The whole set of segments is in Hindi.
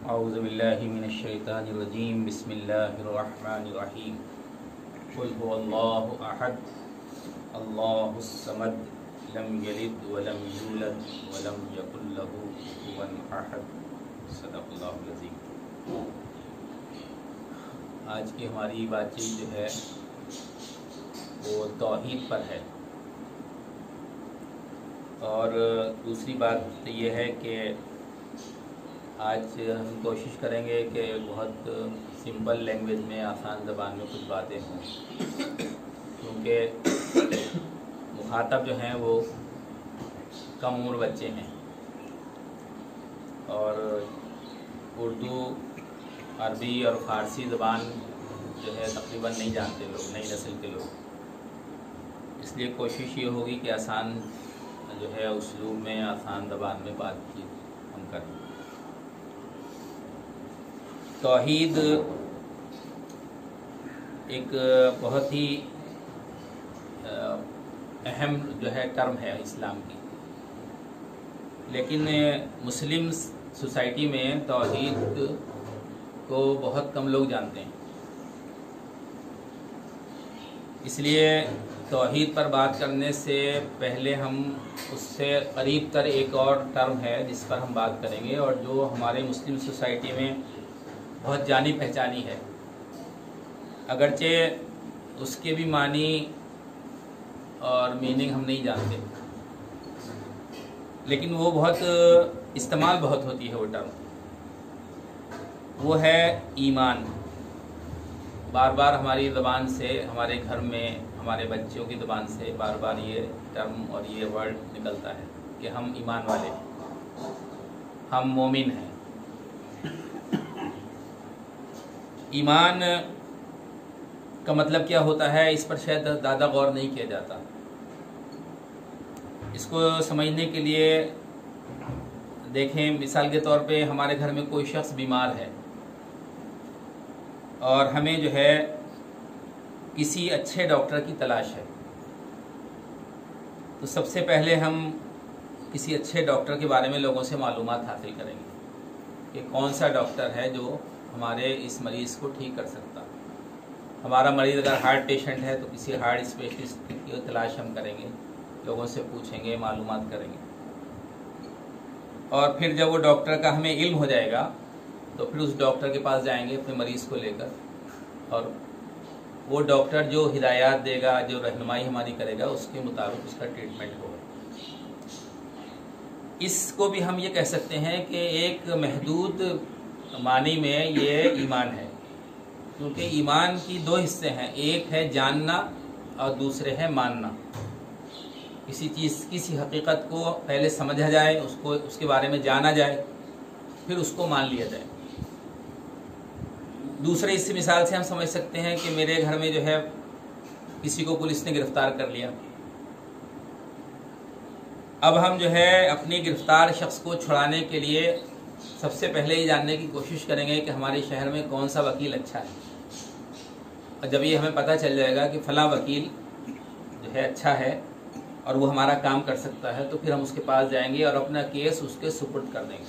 औज़ुबिल्लाहि मिनश्शैतानिर्रजीम बिस्मिल्लाहिर्रहमानिर्रहीम क़ुल हुवल्लाहु अहद अल्लाहुस समद लम यलिद वलम यूलद वलम यकुल लहू कुफुवन अहद। सदक़ल्लाहुल अज़ीम। आज की हमारी बातचीत जो है वो तौहीद पर है। और दूसरी बात ये है कि आज हम कोशिश करेंगे कि बहुत सिंपल लैंग्वेज में, आसान ज़बान में कुछ बातें हों, क्योंकि मुखातब जो हैं वो कम उम्र बच्चे हैं और उर्दू, अरबी और फ़ारसी ज़बान जो है तकरीबन नहीं जानते लोग, नई नस्ल के लोग। इसलिए कोशिश ये होगी कि आसान जो है उसलूब में, आसान ज़बान में बातचीत हम करें। तौहीद एक बहुत ही अहम जो है टर्म है इस्लाम की, लेकिन मुस्लिम सोसाइटी में तौहीद को बहुत कम लोग जानते हैं। इसलिए तौहीद पर बात करने से पहले हम उससे करीब तर एक और टर्म है जिस पर हम बात करेंगे और जो हमारे मुस्लिम सोसाइटी में बहुत जानी पहचानी है, अगरचे उसके भी मानी और मीनिंग हम नहीं जानते, लेकिन वो बहुत इस्तेमाल बहुत होती है वो टर्म। वो है ईमान। बार बार हमारी ज़बान से, हमारे घर में हमारे बच्चों की ज़बान से बार बार ये टर्म और ये वर्ड निकलता है कि हम ईमान वाले हैं, हम मोमिन हैं। ईमान का मतलब क्या होता है, इस पर शायद ज़्यादा गौर नहीं किया जाता। इसको समझने के लिए देखें, मिसाल के तौर पे हमारे घर में कोई शख्स बीमार है और हमें जो है किसी अच्छे डॉक्टर की तलाश है, तो सबसे पहले हम किसी अच्छे डॉक्टर के बारे में लोगों से मालूमात हासिल करेंगे कि कौन सा डॉक्टर है जो हमारे इस मरीज़ को ठीक कर सकता। हमारा मरीज़ अगर हार्ट पेशेंट है तो किसी हार्ट स्पेशलिस्ट की तलाश हम करेंगे, लोगों से पूछेंगे, मालूमात करेंगे। और फिर जब वो डॉक्टर का हमें इल्म हो जाएगा तो फिर उस डॉक्टर के पास जाएंगे अपने मरीज़ को लेकर, और वो डॉक्टर जो हिदायत देगा, जो रहनुमाई हमारी करेगा, उसके मुताबिक उसका ट्रीटमेंट होगा। इसको भी हम ये कह सकते हैं कि एक महदूद मानी में ये ईमान है, क्योंकि ईमान की दो हिस्से हैं, एक है जानना और दूसरे है मानना। किसी चीज़, किसी हकीकत को पहले समझा जाए, उसको, उसके बारे में जाना जाए, फिर उसको मान लिया जाए। दूसरे इस मिसाल से हम समझ सकते हैं कि मेरे घर में जो है किसी को पुलिस ने गिरफ्तार कर लिया। अब हम जो है अपनी गिरफ्तार शख्स को छुड़ाने के लिए सबसे पहले ये जानने की कोशिश करेंगे कि हमारे शहर में कौन सा वकील अच्छा है। और जब ये हमें पता चल जाएगा कि फ़लाँ वकील जो है अच्छा है और वो हमारा काम कर सकता है, तो फिर हम उसके पास जाएंगे और अपना केस उसके सुपुर्द कर देंगे,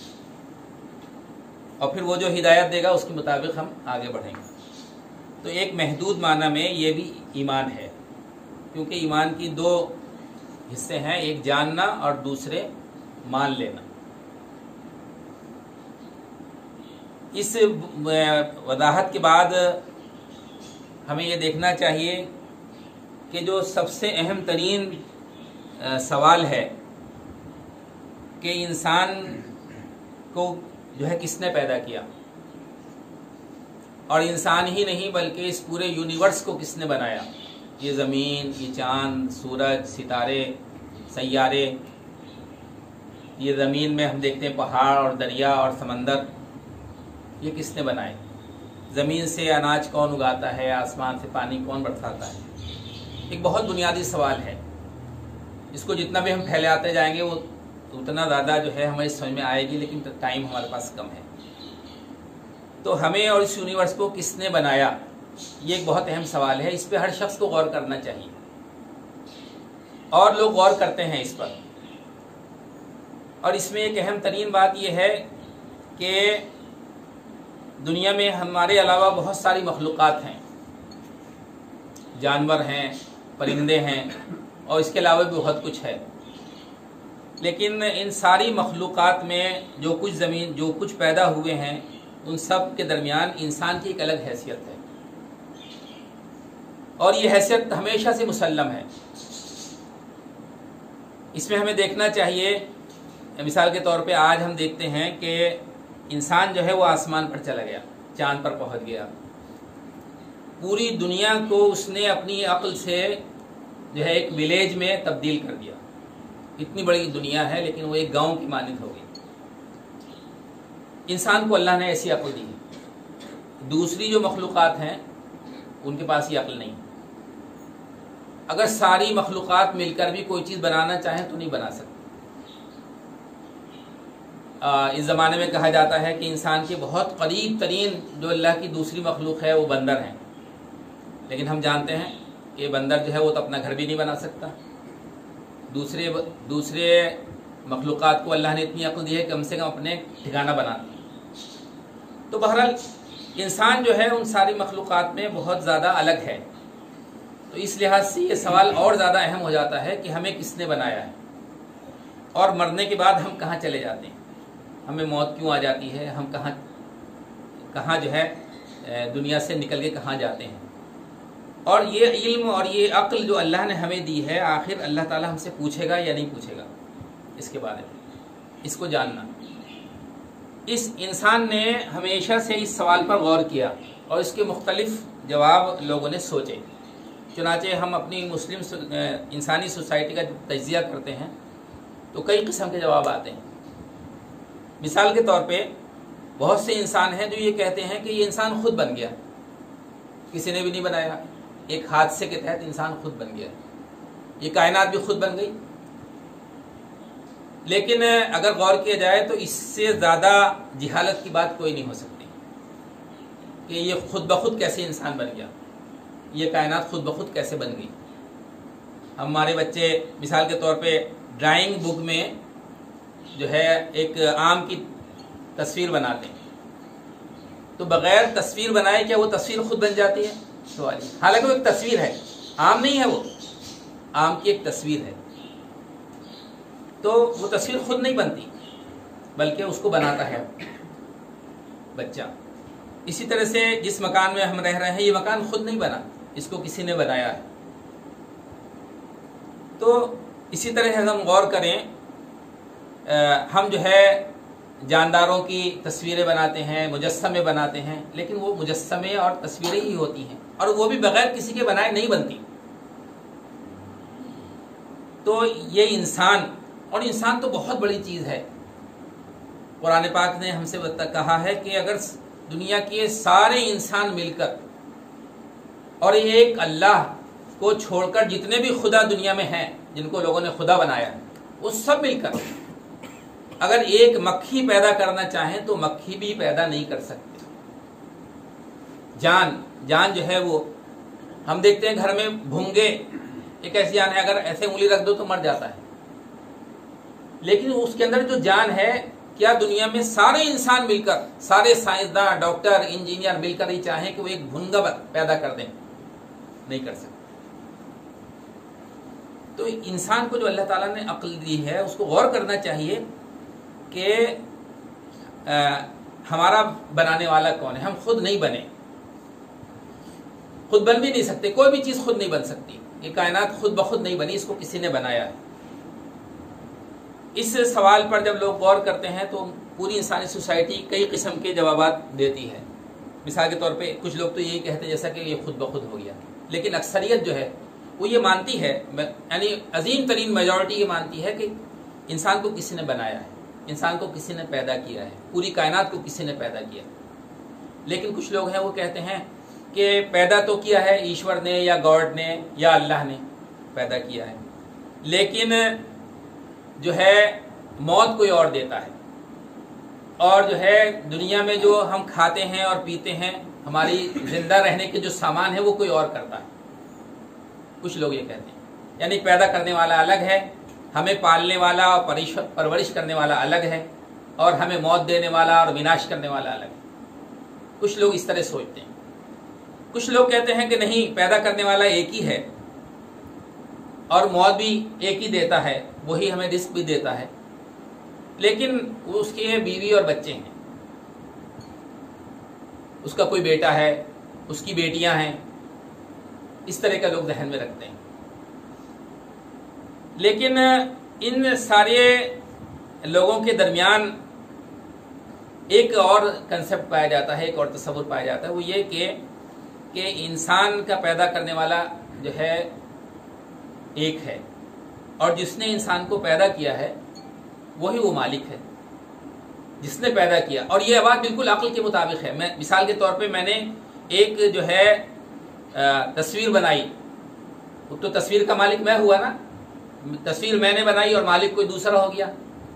और फिर वो जो हिदायत देगा उसके मुताबिक हम आगे बढ़ेंगे। तो एक महदूद माना में ये भी ईमान है, क्योंकि ईमान की दो हिस्से हैं, एक जानना और दूसरे मान लेना। इस वजाहत के बाद हमें ये देखना चाहिए कि जो सबसे अहम तरीन सवाल है कि इंसान को जो है किसने पैदा किया, और इंसान ही नहीं बल्कि इस पूरे यूनिवर्स को किसने बनाया। ये ज़मीन, ये चाँद, सूरज, सितारे, सैयारे, ये ज़मीन में हम देखते हैं पहाड़ और दरिया और समंदर, ये किसने बनाए। ज़मीन से अनाज कौन उगाता है, आसमान से पानी कौन बरसाता है। एक बहुत बुनियादी सवाल है, इसको जितना भी हम फैलाते जाएंगे वो उतना ज़्यादा जो है हमारी समझ में आएगी, लेकिन टाइम हमारे पास कम है। तो हमें और इस यूनिवर्स को किसने बनाया, ये एक बहुत अहम सवाल है। इस पर हर शख्स को गौर करना चाहिए और लोग गौर करते हैं इस पर। और इसमें एक अहम तरीन बात यह है कि दुनिया में हमारे अलावा बहुत सारी मखलूक़ात हैं, जानवर हैं, परिंदे हैं और इसके अलावा भी बहुत कुछ है। लेकिन इन सारी मखलूक़ात में जो कुछ पैदा हुए हैं, उन सब के दरमियान इंसान की एक अलग हैसियत है और ये हैसियत हमेशा से मुसल्लम है। इसमें हमें देखना चाहिए, मिसाल के तौर पे आज हम देखते हैं कि इंसान जो है वो आसमान पर चला गया, चांद पर पहुंच गया, पूरी दुनिया को उसने अपनी अक्ल से जो है एक विलेज में तब्दील कर दिया। इतनी बड़ी दुनिया है लेकिन वो एक गांव की मानिंद हो गई। इंसान को अल्लाह ने ऐसी अक्ल दी है। दूसरी जो मखलूक़ात हैं उनके पास ये अक्ल नहीं। अगर सारी मखलूक़ात मिलकर भी कोई चीज़ बनाना चाहें तो नहीं बना सकते। इस ज़माने में कहा जाता है कि इंसान के बहुत करीब तरीन जो अल्लाह की दूसरी मखलूक है वो बंदर हैं, लेकिन हम जानते हैं कि बंदर जो है वो तो अपना घर भी नहीं बना सकता। दूसरे मखलूक़ात को अल्लाह ने इतनी अक्ल दी है कम से कम अपने ठिकाना बनाती है। तो बहरहाल इंसान जो है उन सारी मखलूक़ात में बहुत ज़्यादा अलग है। तो इस लिहाज से ये सवाल और ज़्यादा अहम हो जाता है कि हमें किसने बनाया है और मरने के बाद हम कहाँ चले जाते हैं, हमें मौत क्यों आ जाती है, हम कहाँ जो है दुनिया से निकल के कहाँ जाते हैं। और ये इल्म और ये अक्ल जो अल्लाह ने हमें दी है, आखिर अल्लाह ताला हमसे पूछेगा या नहीं पूछेगा इसके बारे में, इसको जानना। इस इंसान ने हमेशा से इस सवाल पर गौर किया और इसके मुख्तलिफ जवाब लोगों ने सोचे। चुनाचे हम अपनी मुस्लिम इंसानी सोसाइटी का जब तज्जिया करते हैं तो कई किस्म के जवाब आते हैं। मिसाल के तौर पे बहुत से इंसान हैं जो ये कहते हैं कि ये इंसान खुद बन गया, किसी ने भी नहीं बनाया, एक हादसे के तहत इंसान खुद बन गया, ये कायनात भी खुद बन गई। लेकिन अगर गौर किया जाए तो इससे ज़्यादा जिहालत की बात कोई नहीं हो सकती कि ये खुद ब खुद कैसे इंसान बन गया, ये कायनात खुद ब खुद कैसे बन गई। हमारे बच्चे मिसाल के तौर पे ड्राइंग बुक में जो है एक आम की तस्वीर बनाते हैं, तो बगैर तस्वीर बनाए क्या वो तस्वीर खुद बन जाती है? सवाल। हालांकि वो एक तस्वीर है, आम नहीं है, वो आम की एक तस्वीर है, तो वो तस्वीर खुद नहीं बनती बल्कि उसको बनाता है बच्चा। इसी तरह से जिस मकान में हम रह रहे हैं, ये मकान खुद नहीं बना, इसको किसी ने बनाया है। तो इसी तरह हम गौर करें, हम जो है जानदारों की तस्वीरें बनाते हैं, मुजस्समे बनाते हैं, लेकिन वो मुजस्समे और तस्वीरें ही होती हैं और वो भी बगैर किसी के बनाए नहीं बनती। तो ये इंसान, और इंसान तो बहुत बड़ी चीज़ है। कुरान पाक ने हमसे कहा है कि अगर दुनिया के सारे इंसान मिलकर और एक अल्लाह को छोड़कर जितने भी खुदा दुनिया में हैं, जिनको लोगों ने खुदा बनाया है, वो सब मिलकर अगर एक मक्खी पैदा करना चाहें तो मक्खी भी पैदा नहीं कर सकते। जान जो है वो हम देखते हैं घर में भूंगे, एक ऐसी जान है अगर ऐसे उंगली रख दो तो मर जाता है, लेकिन उसके अंदर जो जान है, क्या दुनिया में सारे इंसान मिलकर, सारे साइंसदान, डॉक्टर, इंजीनियर मिलकर ही चाहें कि वो एक भुंगा पैदा कर दें? नहीं कर सकते। तो इंसान को जो अल्लाह ताला ने अक्ल दी है उसको गौर करना चाहिए कि हमारा बनाने वाला कौन है। हम खुद नहीं बने, खुद बन भी नहीं सकते, कोई भी चीज खुद नहीं बन सकती। ये कायनात खुद ब खुद नहीं बनी, इसको किसी ने बनाया है। इस सवाल पर जब लोग गौर करते हैं तो पूरी इंसानी सोसाइटी कई किस्म के जवाब देती है। मिसाल के तौर पे कुछ लोग तो यही कहते हैं जैसा कि ये खुद ब खुद हो गया, लेकिन अक्सरियत जो है वो ये मानती है, यानी अजीम तरीन मेजॉरिटी ये मानती है कि इंसान को किसी ने बनाया है, इंसान को किसी ने पैदा किया है, पूरी कायनात को किसी ने पैदा किया। लेकिन कुछ लोग हैं वो कहते हैं कि पैदा तो किया है ईश्वर ने या गॉड ने या अल्लाह ने पैदा किया है, लेकिन जो है मौत कोई और देता है, और जो है दुनिया में जो हम खाते हैं और पीते हैं, हमारी जिंदा रहने के जो सामान है वो कोई और करता है। कुछ लोग ये कहते हैं, यानी पैदा करने वाला अलग है, हमें पालने वाला और परवरिश करने वाला अलग है, और हमें मौत देने वाला और विनाश करने वाला अलग है। कुछ लोग इस तरह सोचते हैं। कुछ लोग कहते हैं कि नहीं, पैदा करने वाला एक ही है और मौत भी एक ही देता है, वही हमें रिस्क भी देता है, लेकिन उसके बीवी और बच्चे हैं, उसका कोई बेटा है, उसकी बेटियां हैं, इस तरह का लोग जहन में रखते हैं। लेकिन इन सारे लोगों के दरमियान एक और कंसेप्ट पाया जाता है, एक और तस्वुर पाया जाता है, वो ये कि इंसान का पैदा करने वाला जो है एक है और जिसने इंसान को पैदा किया है वही वो मालिक है जिसने पैदा किया। और ये बात बिल्कुल अक्ल के मुताबिक है। मैं मिसाल के तौर पे मैंने एक जो है तस्वीर बनाई, तो तस्वीर का मालिक मैं हुआ ना, तस्वीर मैंने बनाई और मालिक कोई दूसरा हो गया,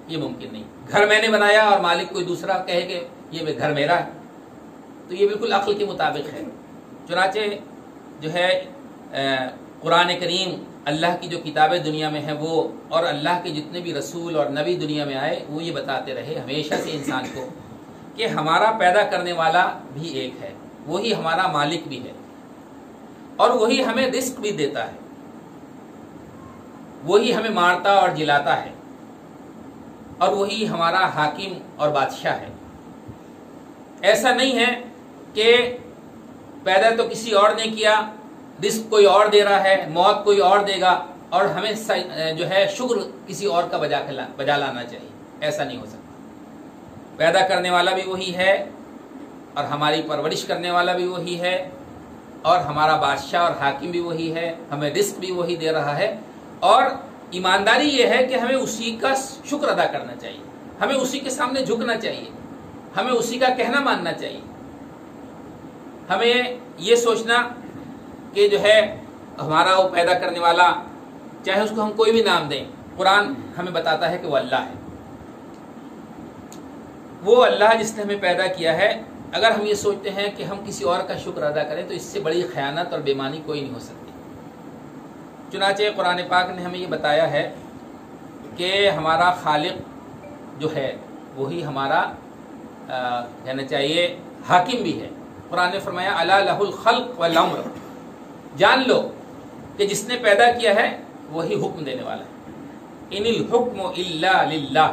ये मुमकिन नहीं। घर मैंने बनाया और मालिक कोई दूसरा कहे कि ये घर मेरा है, तो ये बिल्कुल अक्ल के मुताबिक है। चुनाचे जो है कुरान करीम, अल्लाह की जो किताबें दुनिया में है वो, और अल्लाह के जितने भी रसूल और नबी दुनिया में आए, वो ये बताते रहे हमेशा से इंसान को कि हमारा पैदा करने वाला भी एक है, वही हमारा मालिक भी है और वही हमें रिस्क भी देता है, वही हमें मारता और जिलाता है और वही हमारा हाकिम और बादशाह है। ऐसा नहीं है कि पैदा तो किसी और ने किया, रिस्क कोई और दे रहा है, मौत कोई और देगा और हमें जो है शुक्र किसी और का बजा लाना चाहिए। ऐसा नहीं हो सकता। पैदा करने वाला भी वही है और हमारी परवरिश करने वाला भी वही है और हमारा बादशाह और हाकिम भी वही है, हमें रिस्क भी वही दे रहा है। और ईमानदारी ये है कि हमें उसी का शुक्र अदा करना चाहिए, हमें उसी के सामने झुकना चाहिए, हमें उसी का कहना मानना चाहिए। हमें ये सोचना कि जो है हमारा वो पैदा करने वाला, चाहे उसको हम कोई भी नाम दें, कुरान हमें बताता है कि वो अल्लाह है, वो अल्लाह जिसने हमें पैदा किया है। अगर हम ये सोचते हैं कि हम किसी और का शुक्र अदा करें तो इससे बड़ी खयानत और बेईमानी कोई नहीं हो सकती। चुनाचे कुरान पाक ने हमें ये बताया है कि हमारा खालिक जो है वही हमारा कहना चाहिए हाकिम भी है। कुरान ने फरमाया अला लहुल खल्क वल अम्र, जान लो कि जिसने पैदा किया है वही हुक्म देने वाला है। इनिल हुक्म इल्ला लिल्लाह,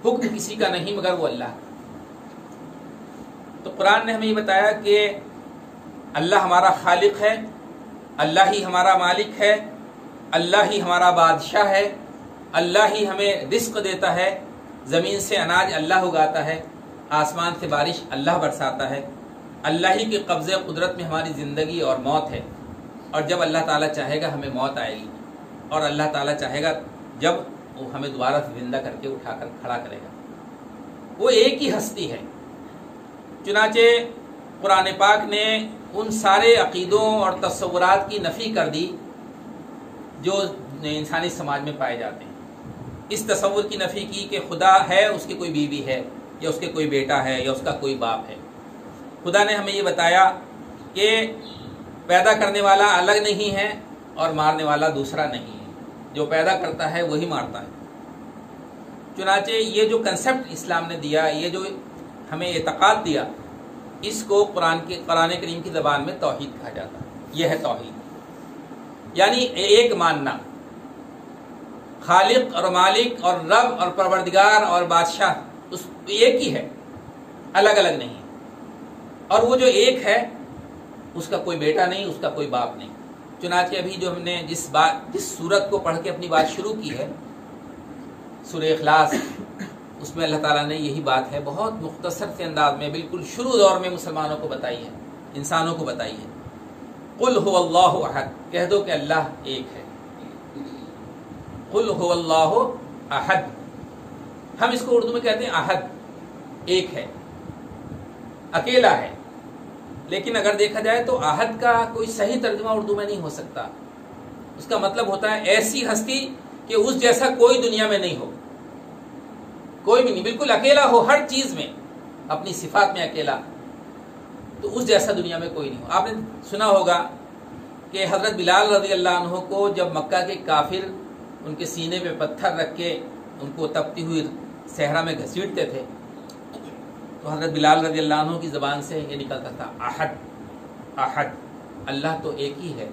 हुक्म किसी का नहीं मगर वो अल्लाह। तो कुरान ने हमें ये बताया कि अल्लाह हमारा खालिक है, अल्लाह ही हमारा मालिक है, अल्लाह ही हमारा बादशाह है, अल्लाह ही हमें रिस्क देता है, ज़मीन से अनाज अल्लाह उगाता है, आसमान से बारिश अल्लाह बरसाता है, अल्लाह ही के कब्ज़े कुदरत में हमारी ज़िंदगी और मौत है। और जब अल्लाह ताला चाहेगा हमें मौत आएगी और अल्लाह ताला चाहेगा जब वो हमें दोबारा जिंदा करके उठाकर खड़ा करेगा। वो एक ही हस्ती है। चुनाचे कुरान पाक ने उन सारे अकीदों और तस्वुरात की नफ़ी कर दी जो इंसानी समाज में पाए जाते हैं। इस तस्वुर की नफ़ी की कि खुदा है, उसकी कोई बीवी है या उसके कोई बेटा है या उसका कोई बाप है। खुदा ने हमें ये बताया कि पैदा करने वाला अलग नहीं है और मारने वाला दूसरा नहीं है, जो पैदा करता है वही मारता है। चुनाचे ये जो कंसेप्ट इस्लाम ने दिया, ये जो हमें एतक़ाद दिया, इसको कुरान करीम की ज़बान में तौहीद कहा जाता है। यह है तौहीद, यानी एक मानना, खालिक और मालिक और रब और परवरदिगार और बादशाह उस एक ही है, अलग अलग नहीं है। और वो जो एक है उसका कोई बेटा नहीं, उसका कोई बाप नहीं। चुनाचे अभी जो हमने जिस सूरत को पढ़ के अपनी बात शुरू की है, सूरह इखलास, उसमें अल्लाह ताला ने यही बात है बहुत मुख्तसर से अंदाज में बिल्कुल शुरू दौर में मुसलमानों को बताई है, इंसानों को बताई है। कुल हुवल्लाहु अहद, कह दो कि अल्लाह एक है। कुल हुवल्लाहु अहद, हम इसको उर्दू में कहते हैं अहद, एक है, अकेला है। लेकिन अगर देखा जाए तो अहद का कोई सही तर्जुमा उर्दू में नहीं हो सकता। उसका मतलब होता है ऐसी हस्ती कि उस जैसा कोई दुनिया में नहीं हो, कोई भी नहीं, बिल्कुल अकेला हो हर चीज में, अपनी सिफात में अकेला, तो उस जैसा दुनिया में कोई नहीं हो। आपने सुना होगा कि हजरत बिलाल रज़ी अल्लाह अन्हु को जब मक्का के काफिर उनके सीने पे पत्थर रख के उनको तपती हुई सहरा में घसीटते थे, तो हज़रत बिलाल रज़ियल्लाहु अन्हु की ज़बान से ये निकलता था, अहद अहद, अल्लाह तो एक ही है।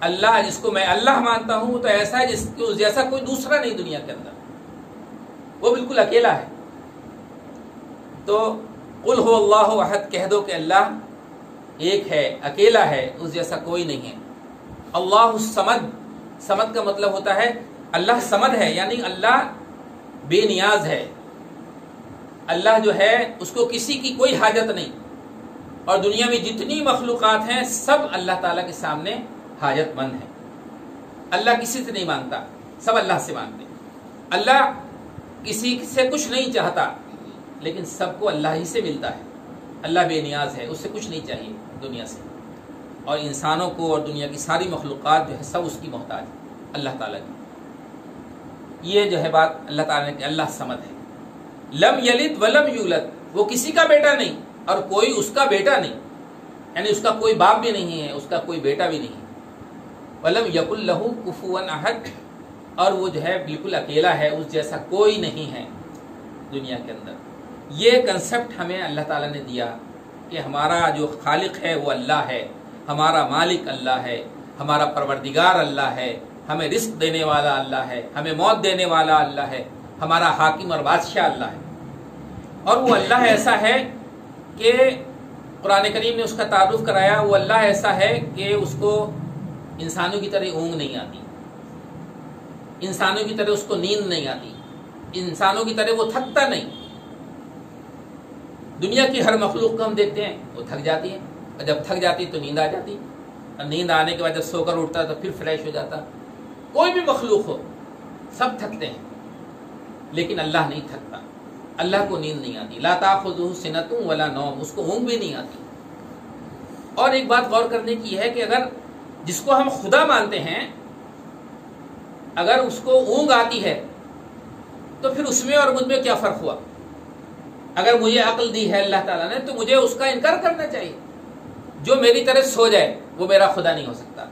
अल्लाह जिसको मैं अल्लाह मानता हूँ तो ऐसा है जिसको जैसा कोई दूसरा नहीं दुनिया के अंदर, वो बिल्कुल अकेला है। तो कुल हो अल्लाहु अहद कह दो कि अल्लाह एक है, अकेला है, उस जैसा कोई नहीं है। अल्लाहु समद, समद का मतलब होता है अल्लाह समद है, यानी अल्लाह बेनियाज है। अल्लाह जो है उसको किसी की कोई हाजत नहीं, और दुनिया में जितनी मखलूक़ात हैं सब अल्लाह ताला के सामने हाजतमंद है। अल्लाह किसी से नहीं मांगता, सब अल्लाह से मांगते। अल्लाह किसी से कुछ नहीं चाहता, लेकिन सबको अल्लाह ही से मिलता है। अल्लाह बेनियाज है, उससे कुछ नहीं चाहिए दुनिया से, और इंसानों को और दुनिया की सारी मखलूक़ात जो है सब उसकी मोहताज है, अल्लाह ताला की। ये जो है बात अल्लाह ताला ने, अल्लाह समद है। लम यलिद वलम यूलद, वो किसी का बेटा नहीं और कोई उसका बेटा नहीं, यानी उसका कोई बाप भी नहीं है, उसका कोई बेटा भी नहीं है। वलम यकुल लहू कुफुवन अहद, और वो जो है बिल्कुल अकेला है, उस जैसा कोई नहीं है दुनिया के अंदर। ये कंसेप्ट हमें अल्लाह ताला ने दिया कि हमारा जो खालिक है वो अल्लाह है, हमारा मालिक अल्लाह है, हमारा परवरदिगार अल्लाह है, हमें रिस्क देने वाला अल्लाह है, हमें मौत देने वाला अल्लाह है, हमारा हाकिम और बादशाह अल्लाह है। और वो अल्लाह ऐसा है कि कुरान करीम ने उसका तारुफ कराया, वो अल्लाह ऐसा है कि उसको इंसानों की तरह ऊँग नहीं आती, इंसानों की तरह उसको नींद नहीं आती, इंसानों की तरह वो थकता नहीं। दुनिया की हर मखलूक को हम देखते हैं वो थक जाती है, और जब थक जाती है तो नींद आ जाती है, और नींद आने के बाद जब सोकर उठता है तो फिर फ्रेश हो जाता। कोई भी मखलूक हो सब थकते हैं, लेकिन अल्लाह नहीं थकता, अल्लाह को नींद नहीं आती। ला ताखुज़ुहु सिनतुन वला नौम, उसको ऊँग भी नहीं आती। और एक बात गौर करने की है कि अगर जिसको हम खुदा मानते हैं, अगर उसको ऊँग आती है तो फिर उसमें और मुझ में क्या फ़र्क हुआ? अगर मुझे अक्ल दी है अल्लाह ताला ने तो मुझे उसका इनकार करना चाहिए। जो मेरी तरह सो जाए वो मेरा खुदा नहीं हो सकता,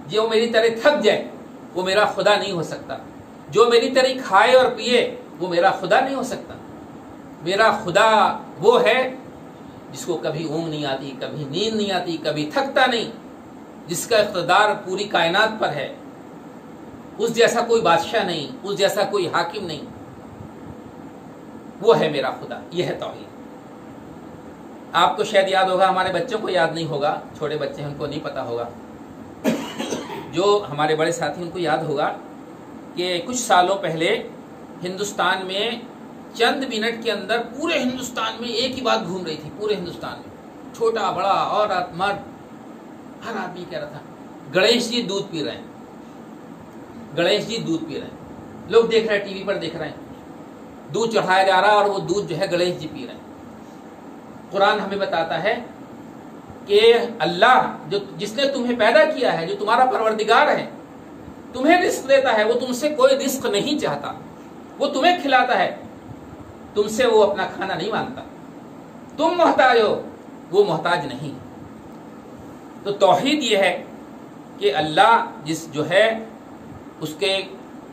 जो मेरी तरह थक जाए वो मेरा खुदा नहीं हो सकता, जो मेरी तरह खाए और पिए वो मेरा खुदा नहीं हो सकता। मेरा खुदा वो है जिसको कभी ऊँग नहीं आती, कभी नींद नहीं आती, कभी थकता नहीं, जिसका इख्तिदार पूरी कायनात पर है। उस जैसा कोई बादशाह नहीं, उस जैसा कोई हाकिम नहीं, वो है मेरा खुदा। यह है तौहीद। आपको शायद याद होगा, हमारे बच्चों को याद नहीं होगा, छोटे बच्चे हैं उनको नहीं पता होगा, जो हमारे बड़े साथी उनको याद होगा कि कुछ सालों पहले हिंदुस्तान में चंद मिनट के अंदर पूरे हिंदुस्तान में एक ही बात घूम रही थी। पूरे हिंदुस्तान में छोटा बड़ा औरत मर्द हर आदमी कह रहा था गणेश जी दूध पी रहे हैं, गणेश जी दूध पी रहे हैं। लोग देख रहे हैं, टीवी पर देख रहे हैं, दूध चढ़ाया जा रहा है और वो दूध जो है गणेश जी पी रहे हैं। कुरान हमें बताता है कि अल्लाह जो जिसने तुम्हें पैदा किया है, जो तुम्हारा परवरदिगार है, तुम्हें रिस्क देता है, वो तुमसे कोई रिस्क नहीं चाहता, वो तुम्हें खिलाता है, तुमसे वो अपना खाना नहीं मांगता। तुम मोहताज हो, वो मोहताज नहीं। तो तौहीद ये है कि अल्लाह जिस जो है उसके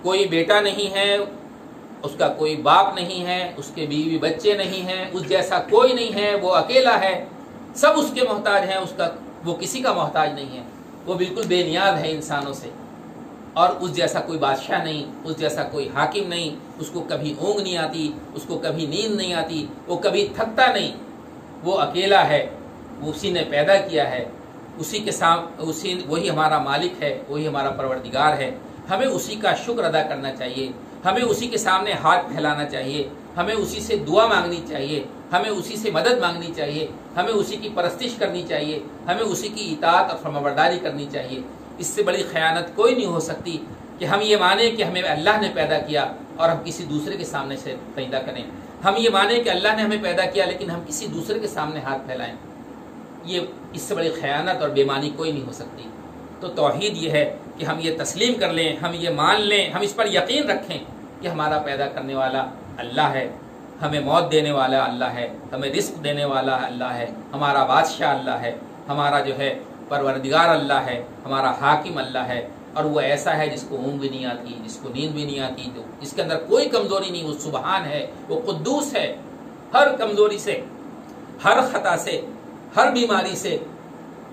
कोई बेटा नहीं है, उसका कोई बाप नहीं है, उसके बीवी बच्चे नहीं हैं, उस जैसा कोई नहीं है, वो अकेला है, सब उसके मोहताज हैं, उसका वो किसी का मोहताज नहीं है, वो बिल्कुल बेनियाज है इंसानों से। और उस जैसा कोई बादशाह नहीं, उस जैसा कोई हाकिम नहीं, उसको कभी ऊँग नहीं आती, उसको कभी नींद नहीं आती, वो कभी थकता नहीं, वो अकेला है, वो उसी ने पैदा किया है, उसी के साथ उसी वही हमारा मालिक है, वही हमारा परवरदिगार है। हमें उसी का शुक्र अदा करना चाहिए, हमें उसी के सामने हाथ फैलाना चाहिए, हमें उसी से दुआ मांगनी चाहिए, हमें उसी से मदद मांगनी चाहिए, हमें उसी की परस्तिश करनी चाहिए, हमें उसी की इताअत और फरमाबरदारी करनी चाहिए। इससे बड़ी खयानत कोई नहीं हो सकती कि हम ये माने कि हमें अल्लाह ने पैदा किया और हम किसी दूसरे के सामने से पैदा करें। हम ये माने कि अल्लाह ने हमें पैदा किया लेकिन हम किसी दूसरे के सामने हाथ फैलाएं। ये इससे बड़ी खयानत और बेईमानी कोई नहीं हो सकती। तो तौहीद ये है कि हम ये तस्लीम कर लें, हम ये मान लें, हम इस पर यकीन रखें कि हमारा पैदा करने वाला अल्लाह है, हमें मौत देने वाला अल्लाह है, हमें रिस्क देने वाला अल्लाह है, हमारा बादशाह अल्लाह है, हमारा जो है परवरदिगार अल्लाह है, हमारा हाकिम अल्लाह है। और वो ऐसा है जिसको ऊँग भी नहीं आती, जिसको नींद भी नहीं आती, जिसके अंदर कोई कमज़ोरी नहीं, वो सुबहान है, वो कुद्दूस है, हर कमज़ोरी से हर खता से, हर बीमारी से,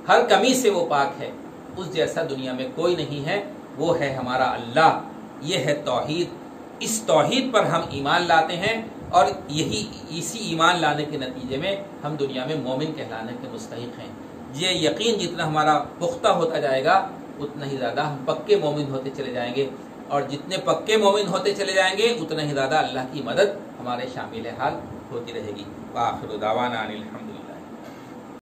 हर कमी से वो पाक है। उस जैसा दुनिया में कोई नहीं है, वो है हमारा अल्लाह। ये है तौहीद। इस तौहीद पर हम ईमान लाते हैं और इसी ईमान लाने के नतीजे में हम दुनिया में मोमिन कहलाने के मुस्तहिक हैं। ये यकीन जितना हमारा पुख्ता होता जाएगा उतना ही ज़्यादा हम पक्के मोमिन होते चले जाएंगे, और जितने पक्के मोमिन होते चले जाएंगे उतना ही ज़्यादा अल्लाह की मदद हमारे शामिल हाल होती रहेगी। आखिर दावाना अनिल हम्दुलिल्लाह।